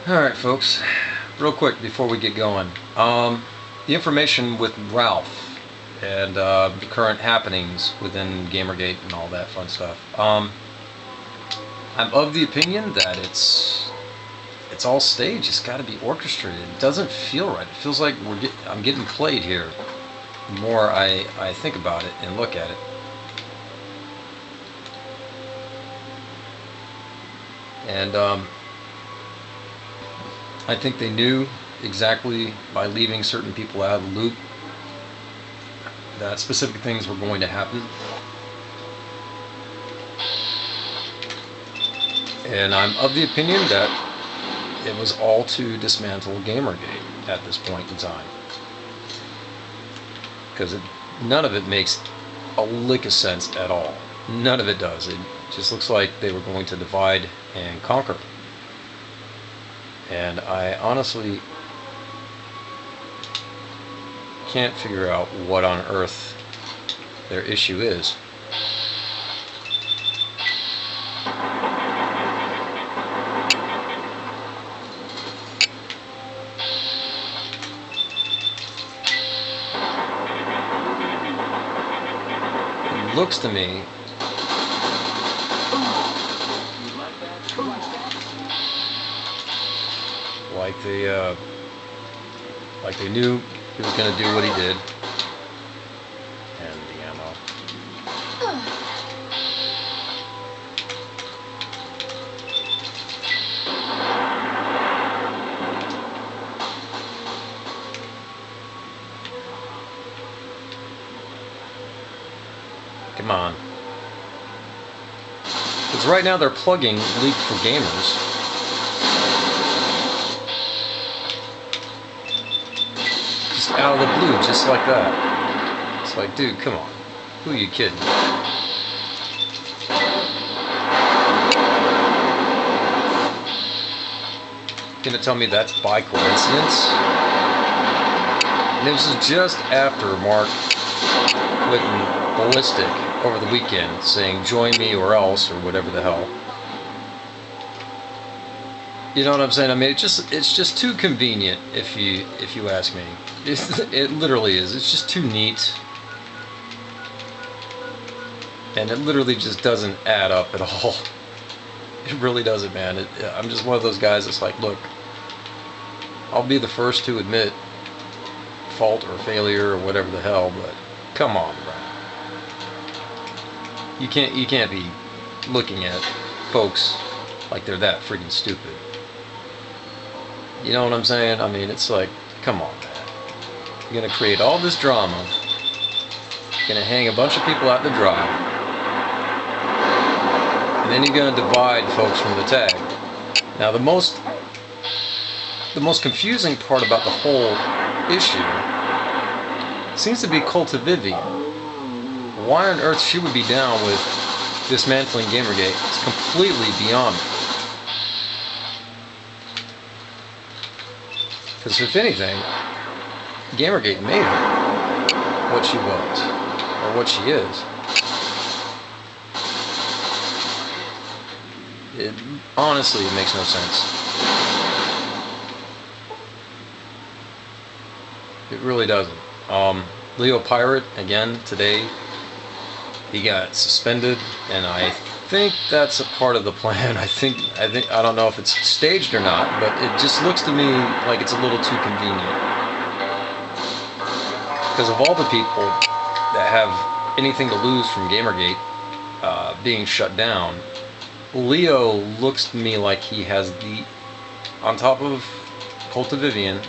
Alright folks, real quick before we get going. The information with Ralph and the current happenings within Gamergate and all that fun stuff. I'm of the opinion that it's all staged. It's got to be orchestrated. It doesn't feel right. It feels like I'm getting played here. The more I think about it and look at it. And I think they knew exactly by leaving certain people out of the loop that specific things were going to happen. And I'm of the opinion that it was all to dismantle Gamergate at this point in time. Because none of it makes a lick of sense at all. None of it does. It just looks like they were going to divide and conquer. And I honestly can't figure out what on earth their issue is. It looks to me like they knew he was going to do what he did. And the ammo. Come on. Because right now they're plugging League for Gamers. Out of the blue, just like that. It's like, dude, come on. Who are you kidding? Gonna tell me that's by coincidence? And this is just after Mark went ballistic over the weekend, saying join me or else, or whatever the hell. You know what I'm saying? I mean, it's just too convenient, if you ask me. It literally is. It's just too neat, and it literally just doesn't add up at all. It really doesn't, man. I'm just one of those guys that's like, look, I'll be the first to admit fault or failure or whatever the hell, but come on, bro. You can't be looking at folks like they're that freaking stupid. You know what I'm saying? I mean, it's like, come on, man. You're going to create all this drama. You're going to hang a bunch of people out to dry. And then you're going to divide folks from the tag. Now, the most confusing part about the whole issue seems to be Cult of Vivian. Why on earth she would be down with dismantling Gamergate is completely beyond me. Because if anything, Gamergate made her what she was, or what she is. Honestly, it makes no sense. It really doesn't. Leo Pirate, again, today, he got suspended, and I think that's a part of the plan. I don't know if it's staged or not, but it just looks to me like it's a little too convenient. Because of all the people that have anything to lose from Gamergate being shut down, Leo looks to me like he has on top of Cult of Vivian,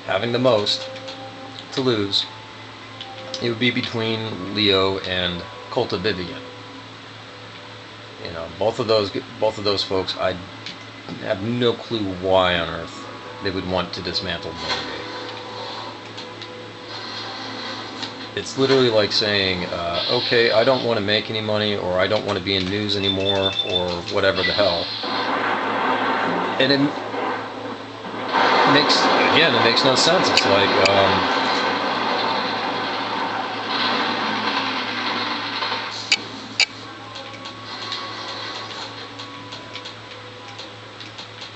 having the most to lose, it would be between Leo and Cult of Vivian. You know, both of those folks, I have no clue why on earth they would want to dismantle Gamergate. It's literally like saying, okay, I don't want to make any money, or I don't want to be in news anymore, or whatever the hell. And it makes no sense. It's like,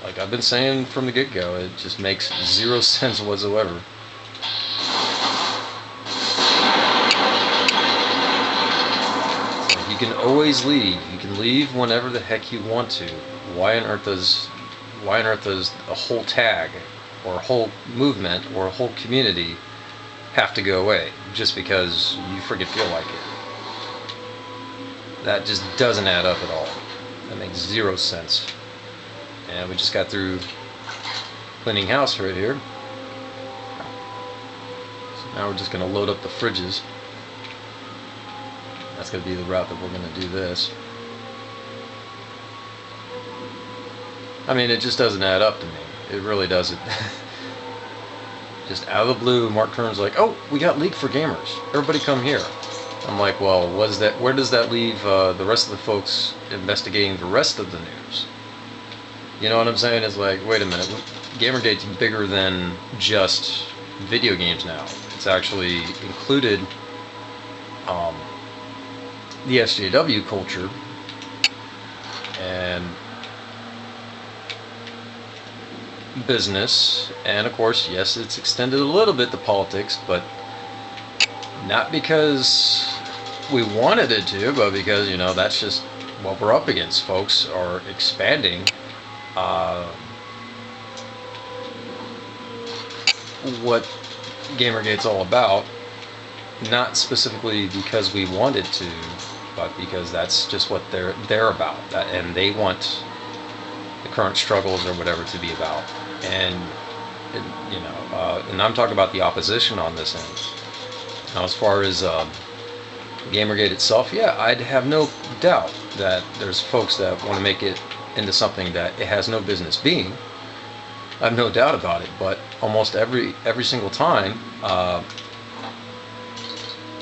Like I've been saying from the get-go, it just makes zero sense whatsoever. So you can always leave. You can leave whenever the heck you want to. Why on earth does a whole tag or a whole movement or a whole community have to go away just because you friggin' feel like it? That just doesn't add up at all. That makes zero sense. And we just got through cleaning house right here. So now we're just going to load up the fridges. That's going to be the route that we're going to do this. I mean, it just doesn't add up to me. It really doesn't. Just out of the blue, Mark Kern's like, "Oh, we got League for Gamers. Everybody come here." I'm like, well, what is that? Where does that leave the rest of the folks investigating the rest of the news? You know what I'm saying? It's like, wait a minute, Gamergate's bigger than just video games now. It's actually included the SJW culture and business, and of course, yes, it's extended a little bit to politics, but not because we wanted it to, but because, you know, that's just what we're up against. Folks are expanding what Gamergate's all about, not specifically because we wanted to, but because that's just what they're about, and they want the current struggles or whatever to be about. And you know, and I'm talking about the opposition on this end. Now, as far as Gamergate itself, yeah, I'd have no doubt that there's folks that want to make it into something that it has no business being. I have no doubt about it. But almost every single time,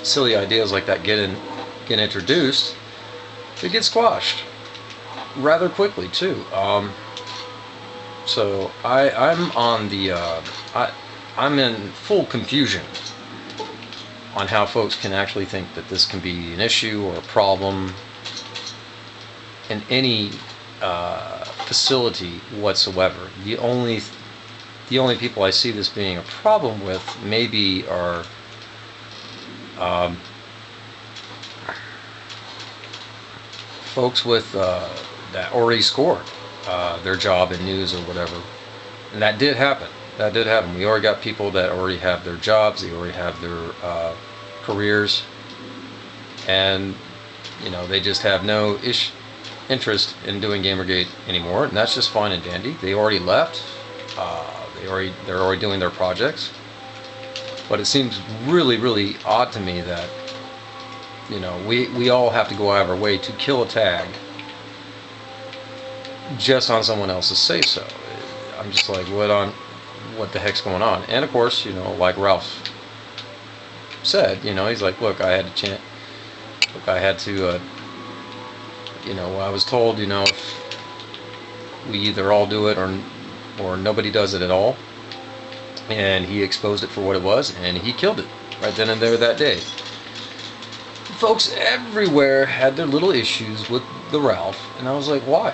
silly ideas like that get introduced, it gets squashed rather quickly too. So I'm on the I'm in full confusion on how folks can actually think that this can be an issue or a problem in any facility whatsoever. The only people I see this being a problem with maybe are folks with that already scored their job in news or whatever. And that did happen. We already got people that already have their jobs, they already have their careers, and you know, they just have no interest in doing Gamergate anymore, and that's just fine and dandy. They already left. They're already doing their projects. But it seems really, really odd to me that, you know, we all have to go out of our way to kill a tag just on someone else's say so. I'm just like, what the heck's going on? And of course, you know, like Ralph said, you know, he's like, look, I had to, you know, I was told, you know, if we either all do it or nobody does it at all. And he exposed it for what it was, and he killed it right then and there that day. Folks everywhere had their little issues with the Ralph, and I was like, why?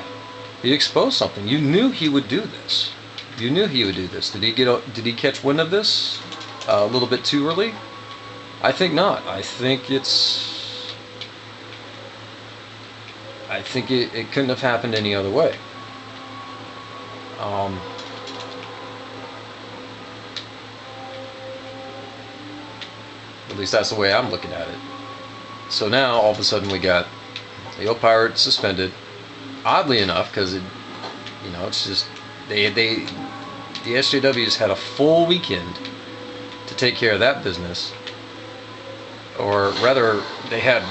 He exposed something. You knew he would do this. You knew he would do this. Did he catch wind of this a little bit too early? I think not. I think it couldn't have happened any other way. At least that's the way I'm looking at it. So now all of a sudden we got the old pirate suspended. Oddly enough, because you know, it's just the SJWs had a full weekend to take care of that business, or rather, they had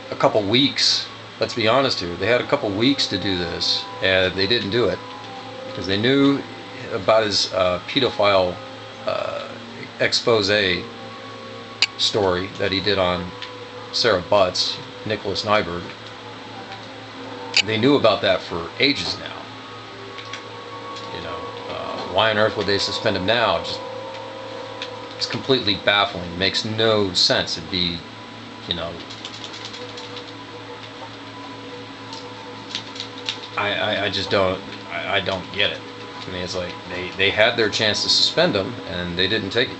a couple weeks. Let's be honest here. They had a couple weeks to do this, and they didn't do it because they knew about his pedophile expose story that he did on Sarah Butts, Nicholas Nyberg. They knew about that for ages now. You know, why on earth would they suspend him now? It's completely baffling. It makes no sense. It'd be, you know, I just don't. I don't get it. I mean, it's like they had their chance to suspend him, and they didn't take it.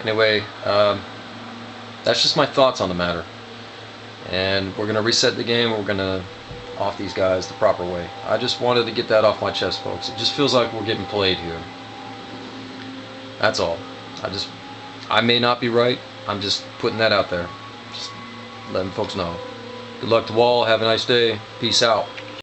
Anyway, that's just my thoughts on the matter. And we're going to reset the game. We're going to off these guys the proper way. I just wanted to get that off my chest, folks. It just feels like we're getting played here. That's all. I may not be right. I'm just putting that out there. Just letting folks know. Good luck to all. Have a nice day. Peace out.